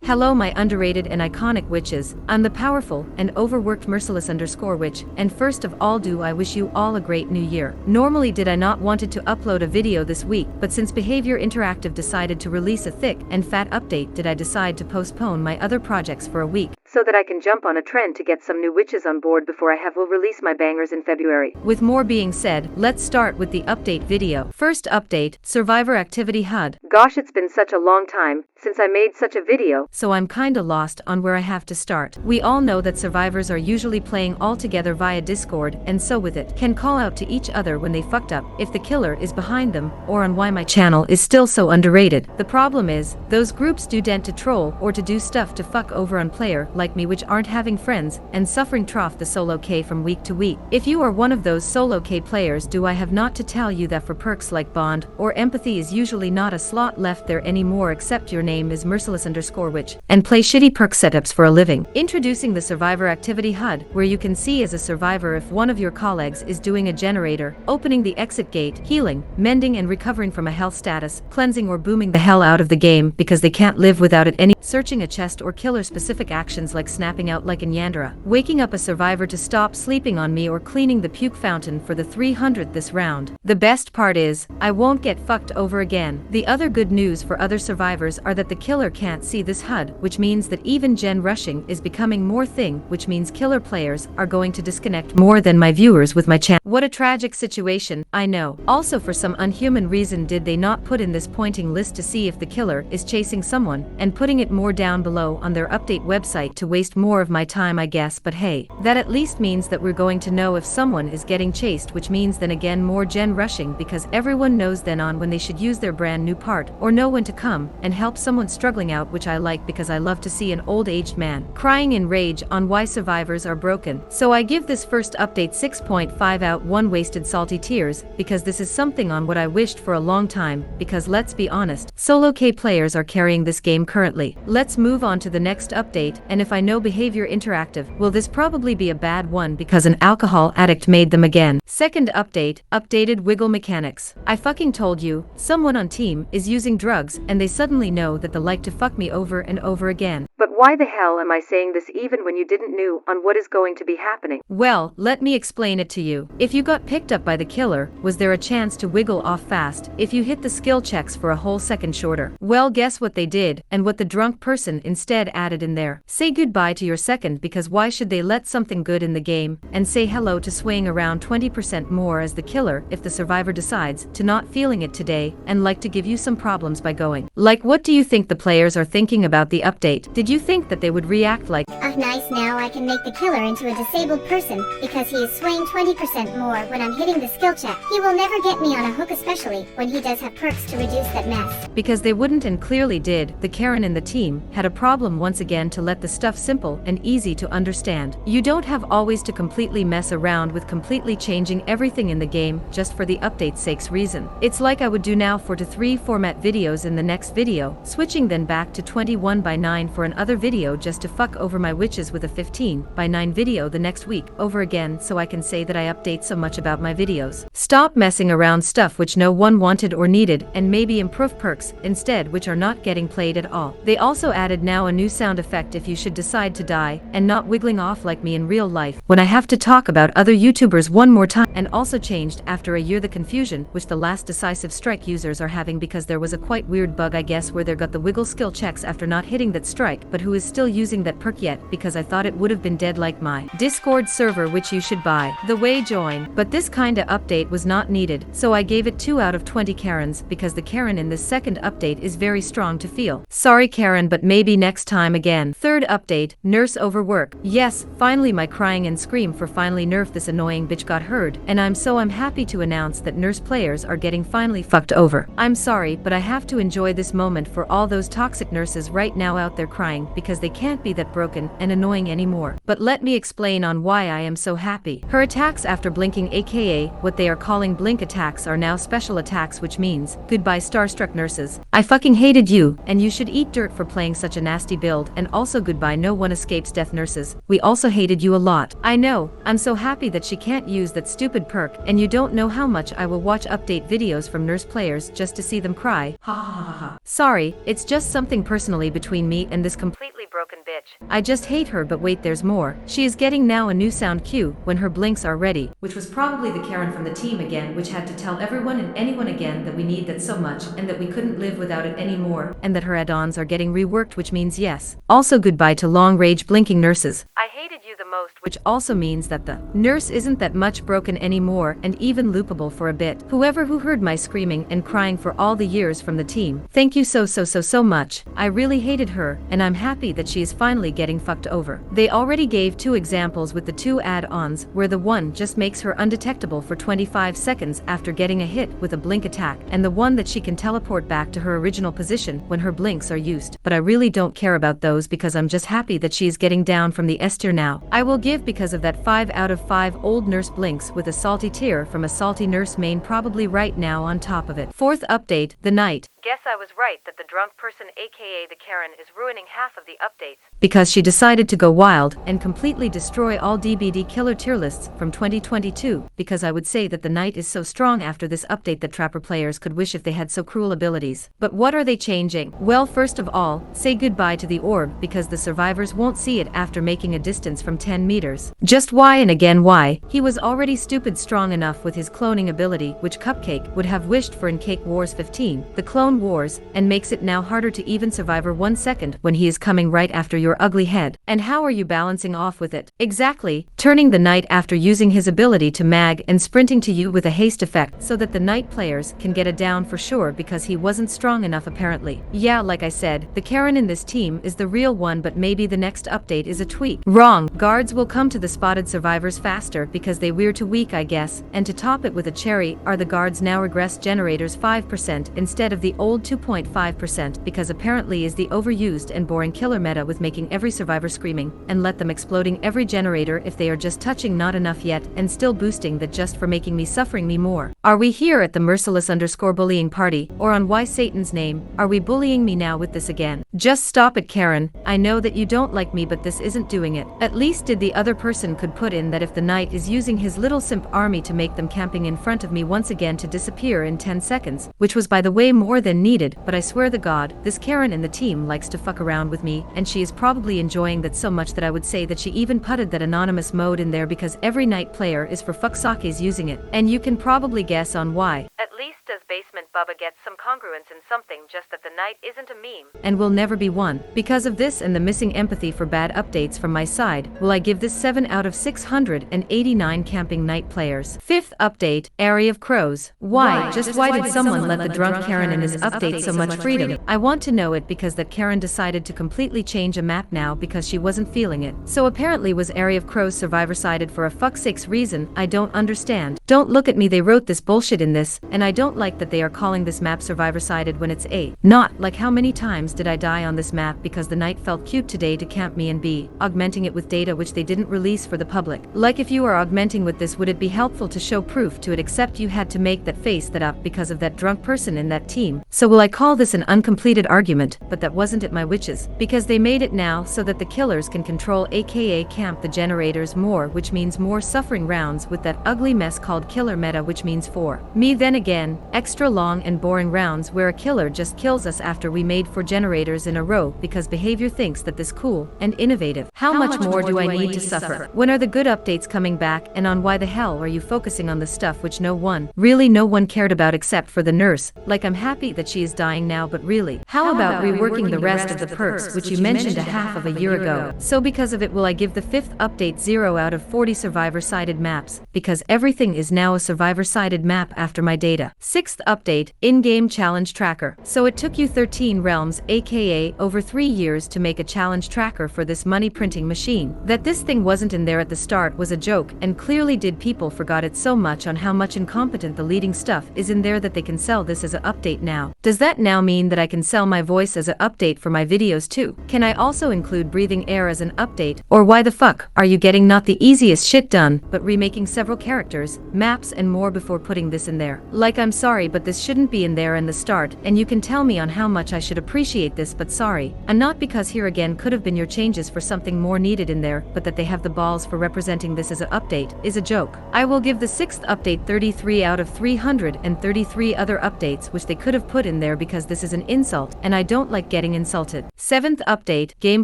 Hello my underrated and iconic witches, I'm the powerful and overworked MERCILESS_witch, and first of all do I wish you all a great new year. Normally did I not wanted to upload a video this week, but since Behavior Interactive decided to release a thick and fat update did I decide to postpone my other projects for a week, so that I can jump on a trend to get some new witches on board before I will release my bangers in February. With more being said, let's start with the update video. First update, Survivor Activity HUD. Gosh, it's been such a long time since I made such a video, so I'm kinda lost on where I have to start. We all know that survivors are usually playing all together via Discord, and so with it, can call out to each other when they fucked up, if the killer is behind them, or on why my channel is still so underrated. The problem is, those groups do tend to troll or to do stuff to fuck over on player like me which aren't having friends, and suffering trough the solo K from week to week. If you are one of those solo K players, do I have not to tell you that for perks like bond or empathy is usually not a slot left there anymore except your name is MERCILESS_witch, and play shitty perk setups for a living. Introducing the Survivor Activity HUD, where you can see as a survivor if one of your colleagues is doing a generator, opening the exit gate, healing, mending and recovering from a health status, cleansing or booming the hell out of the game because they can't live without it any, searching a chest or killer specific actions like snapping out like in Yandere, waking up a survivor to stop sleeping on me or cleaning the puke fountain for the 300th this round. The best part is, I won't get fucked over again. The other good news for other survivors are that the killer can't see this HUD, which means that even gen rushing is becoming more thing, which means killer players are going to disconnect more than my viewers with my channel. What a tragic situation, I know. Also for some unhuman reason did they not put in this pointing list to see if the killer is chasing someone, and putting it more down below on their update website to waste more of my time I guess, but hey, that at least means that we're going to know if someone is getting chased, which means then again more gen rushing because everyone knows then on when they should use their brand new part, or know when to come and help someone struggling out, which I like because I love to see an old-aged man crying in rage on why survivors are broken. So I give this first update 6.5 out 1 wasted salty tears, because this is something on what I wished for a long time, because let's be honest, solo K players are carrying this game currently. Let's move on to the next update, and if I know Behavior Interactive, will this probably be a bad one because an alcohol addict made them again. Second update, updated wiggle mechanics. I fucking told you, someone on team is using drugs and they suddenly know that they like to fuck me over and over again. But why the hell am I saying this even when you didn't know on what is going to be happening? Well, let me explain it to you. If you got picked up by the killer, was there a chance to wiggle off fast if you hit the skill checks for a whole second shorter? Well, guess what they did, and what the drunk person instead added in there. Say goodbye to your second, because why should they let something good in the game, and say hello to swaying around 20% more as the killer if the survivor decides to not feeling it today and like to give you some problems by going. Like, what do you think the players are thinking about the update? Did you think that they would react like, "Ah, nice, now I can make the killer into a disabled person because he is swaying 20% more when I'm hitting the skill check. He will never get me on a hook, especially when he does have perks to reduce that mess." Because they wouldn't, and clearly did. The Karen in the team had a problem once again to let the stuff simple and easy to understand. You don't have always to completely mess around with completely changing everything in the game just for the update's sake's reason. It's like I would do now 4:3 format videos in the next video, switching then back to 21:9 for another video just to fuck over my witches with a 15:9 video the next week over again, so I can say that I update so much about my videos. Stop messing around stuff which no one wanted or needed, and maybe improve perks instead which are not getting played at all. They also added now a new sound effect if you should decide to die, and not wiggling off like me in real life when I have to talk about other YouTubers one more time, and also changed after a year the confusion which the last decisive strike users are having because there was a quite weird bug I guess where they got the wiggle skill checks after not hitting that strike, but who is still using that perk yet, because I thought it would have been dead like my Discord server which you should buy the way join. But this kinda update was not needed, so I gave it 2 out of 20 Karens, because the Karen in this second update is very strong to feel. Sorry Karen, but maybe next time again. Third update, nurse overwork. Yes, finally my crying and scream for finally nerf this annoying bitch got heard, and I'm happy to announce that nurse players are getting finally fucked over. I'm sorry, but I have to enjoy this moment for all those toxic nurses right now out there crying because they can't be that broken and annoying anymore. But let me explain on why I am so happy. Her attacks after blinking, aka what they are calling blink attacks, are now special attacks, which means goodbye starstruck nurses. I fucking hated you, and you should eat dirt for playing such a nasty build, and also goodbye no one escapes death nurses. We also hated you a lot. I know, I'm so happy that she can't use that stupid perk, and you don't know how much I will watch update videos from nurse players just to see them cry. Ha ha ha ha. Sorry, it's just something personally between me and this completely broken bitch. I just hate her, but wait, there's more. She is getting now a new sound cue when her blinks are ready, which was probably the Karen from the team again, which had to tell everyone and anyone again that we need that so much and that we couldn't live without it anymore, and that her add-ons are getting reworked, which means yes. Also goodbye to long-range blinking nurses. I hated you the most, which also means that the nurse isn't that much broken anymore and even loopable for a bit. Whoever who heard my screaming and crying for all the years from the team, thank you so much. I really hated her, and I'm happy that she is finally getting fucked over. They already gave 2 examples with the 2 add-ons, where the one just makes her undetectable for 25 seconds after getting a hit with a blink attack, and the one that she can teleport back to her original position when her blinks are used. But I really don't care about those because I'm just happy that she is getting down from the S tier now. I will give because of that 5 out of 5 old nurse blinks with a salty tear from a salty nurse main probably right now on top of it. 4th update, the night. Guess I was right that the drunk person aka the Karen is ruining half of the updates, because she decided to go wild and completely destroy all DBD killer tier lists from 2022, because I would say that the night is so strong after this update that Trapper players could wish if they had so cruel abilities. But what are they changing? Well, first of all, say goodbye to the orb, because the survivors won't see it after making a distance from 10 meters. Just why and again why? He was already stupid strong enough with his cloning ability, which Cupcake would have wished for in Cake Wars 15. The clone wars, and makes it now harder to even survive 1 second when he is coming right after your ugly head. And how are you balancing off with it? Exactly, turning the knight after using his ability to mag and sprinting to you with a haste effect so that the knight players can get a down for sure because he wasn't strong enough apparently. Yeah, like I said, the Karen in this team is the real one, but maybe the next update is a tweak. Wrong, guards will come to the spotted survivors faster because they we're too weak, I guess, and to top it with a cherry are the guards now regress generators 5% instead of the old 2.5% because apparently is the overused and boring killer meta with making every survivor screaming and let them exploding every generator if they are just touching not enough yet and still boosting that just for making me suffering me more. Are we here at the merciless_bullying party or on why Satan's name are we bullying me now with this again? Just stop it, Karen. I know that you don't like me, but this isn't doing it. At least did the other person could put in that if the knight is using his little simp army to make them camping in front of me once again to disappear in 10 seconds, which was by the way more than needed, but I swear to God, this Karen in the team likes to fuck around with me, and she is probably enjoying that so much that I would say that she even putted that anonymous mode in there because every night player is for fucksakes using it, and you can probably guess on why. At least does Basement Bubba get some congruence in something, just that the knight isn't a meme, and will never be one. Because of this and the missing empathy for bad updates from my side, will I give this 7 out of 689 camping night players. 5th update, Area of Crows. Why did someone let the drunk Karen in this update so much freedom? I want to know it because that Karen decided to completely change a map now because she wasn't feeling it. So apparently was Area of Crows survivor sided for a fucksakes reason I don't understand. Don't look at me, they wrote this bullshit in this, and I don't like that they are calling this map survivor sided when it's A. Not like how many times did I die on this map because the knight felt cute today to camp me, and B, augmenting it with data which they didn't release for the public. Like if you are augmenting with this, would it be helpful to show proof to it, except you had to make that face that up because of that drunk person in that team. So will I call this an uncompleted argument? But that wasn't it, my witches, because they made it now so that the killers can control aka camp the generators more, which means more suffering rounds with that ugly mess called killer meta, which means for me then again, extra long and boring rounds where a killer just kills us after we made 4 generators in a row because behavior thinks that this cool and innovative. How much more do I need to suffer? When are the good updates coming back, and on why the hell are you focusing on the stuff which no one cared about except for the nurse? Like I'm happy that she is dying now, but really, how about reworking the rest of the perks which you mentioned a half of a year ago? So because of it will I give the 5th update 0 out of 40 survivor sided maps, because everything is now a survivor sided map after my data. 6th update, update, in-game challenge tracker. So it took you 13 realms, aka over 3 years to make a challenge tracker for this money printing machine. That this thing wasn't in there at the start was a joke, and clearly did people forgot it so much on how much incompetent the leading stuff is in there that they can sell this as an update now. Does that now mean that I can sell my voice as an update for my videos too? Can I also include breathing air as an update? Or why the fuck are you getting not the easiest shit done, but remaking several characters, maps and more before putting this in there? Like, I'm sorry, but this shouldn't be in there in the start, and you can tell me on how much I should appreciate this, but sorry. And not because here again could have been your changes for something more needed in there, but that they have the balls for representing this as an update is a joke. I will give the 6th update 33 out of 333 other updates which they could have put in there because this is an insult, and I don't like getting insulted. 7th update, game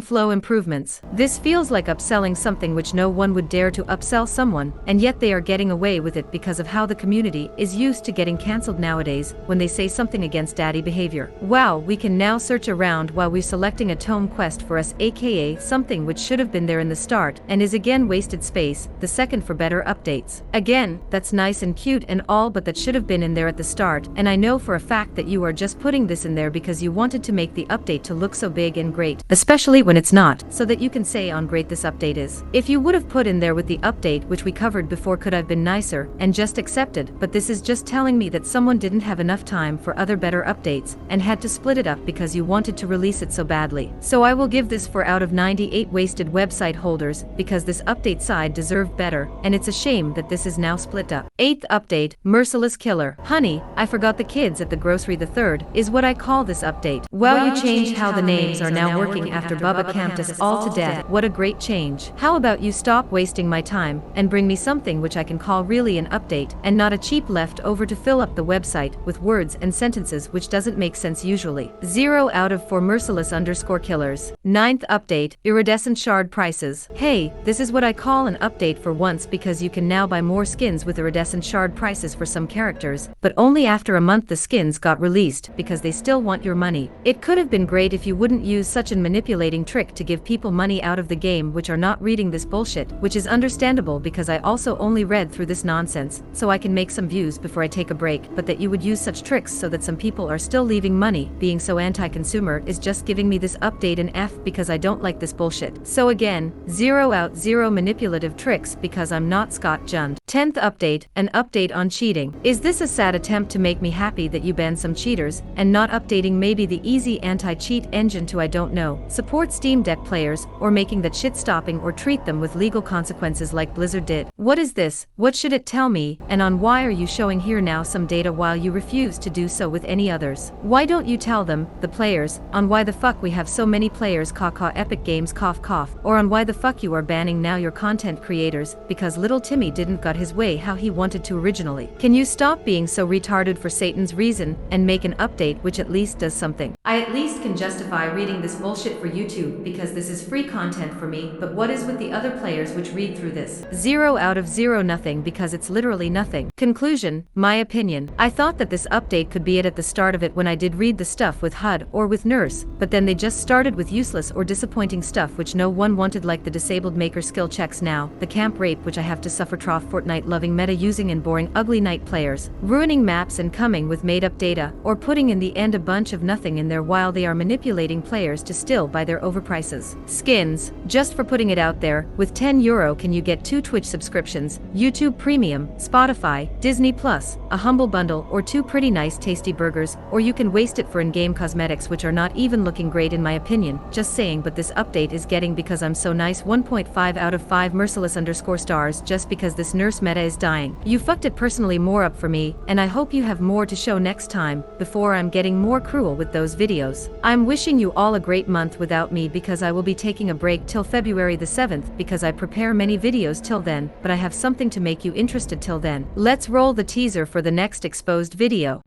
flow improvements. This feels like upselling something which no one would dare to upsell someone, and yet they are getting away with it because of how the community is used to getting cancelled nowadays when they say something against daddy behavior. Wow, we can now search around while we're selecting a tome quest for us, aka something which should have been there in the start and is again wasted space, the second for better updates. Again, that's nice and cute and all, but that should have been in there at the start, and I know for a fact that you are just putting this in there because you wanted to make the update to look so big and great, especially when it's not, so that you can say on great this update is. If you would have put in there with the update which we covered before could have been nicer and just accepted, but this is just telling me that someone didn't have enough time for other better updates and had to split it up because you wanted to release it so badly. So I will give this 4 out of 98 wasted website holders because this update side deserved better, and it's a shame that this is now split up. 8th update, Merciless Killer. Honey, I forgot the kids at the grocery. The 3rd is what I call this update. Well, you changed how the names are now working after Bubba camped us all to death. What a great change. How about you stop wasting my time and bring me something which I can call really an update and not a cheap leftover to fill up the website with words and sentences which doesn't make sense usually. 0 out of 4 Merciless_killers. 9th update, Iridescent shard prices. Hey, this is what I call an update for once because you can now buy more skins with iridescent shard prices for some characters, but only after a month the skins got released because they still want your money. It could have been great if you wouldn't use such a manipulating trick to give people money out of the game which are not reading this bullshit, which is understandable because I also only read through this nonsense so I can make some views before I take a break, but that you would use such tricks so that some people are still leaving money being so anti-consumer is just giving me this update an F because I don't like this bullshit. So again, 0 out 0 manipulative tricks because I'm not Scott Jund. 10th update, an update on cheating. Is this a sad attempt to make me happy that you banned some cheaters and not updating maybe the easy anti-cheat engine to, I don't know, support Steam Deck players, or making that shit stopping or treat them with legal consequences like Blizzard did? What is this? What should it tell me? And on why are you showing here now some data while you refuse to do so with any others? Why don't you tell them, the players, on why the fuck we have so many players Epic Games cough cough, or on why the fuck you are banning now your content creators because little Timmy didn't got his way how he wanted to originally? Can you stop being so retarded for Satan's reason and make an update which at least does something? I at least can justify reading this bullshit for YouTube because this is free content for me, but what is with the other players which read through this? 0 out of 0 nothing because it's literally nothing. Conclusion, my opinion. I thought that this update could be it at the start of it when I did read the stuff with HUD or with Nurse, but then they just started with useless or disappointing stuff which no one wanted, like the disabled maker skill checks now, the camp rape which I have to suffer trough Fortnite loving meta using and boring ugly night players, ruining maps and coming with made up data, or putting in the end a bunch of nothing in there while they are manipulating players to still buy their overprices. Skins, just for putting it out there, with €10 can you get 2 Twitch subscriptions, YouTube Premium, Spotify, Disney Plus, a humble bundle or 2 pretty nice tasty burgers, or you can waste it for in-game cosmetics which are not even looking great in my opinion, just saying. But this update is getting because I'm so nice 1.5 out of 5 Merciless_stars just because this Nurse meta is dying. You fucked it personally more up for me, and I hope you have more to show next time, before I'm getting more cruel with those videos. I'm wishing you all a great month without me because I will be taking a break till February the 7th because I prepare many videos till then, but I have something to make you interested till then. Let's roll the teaser for the next exposed video.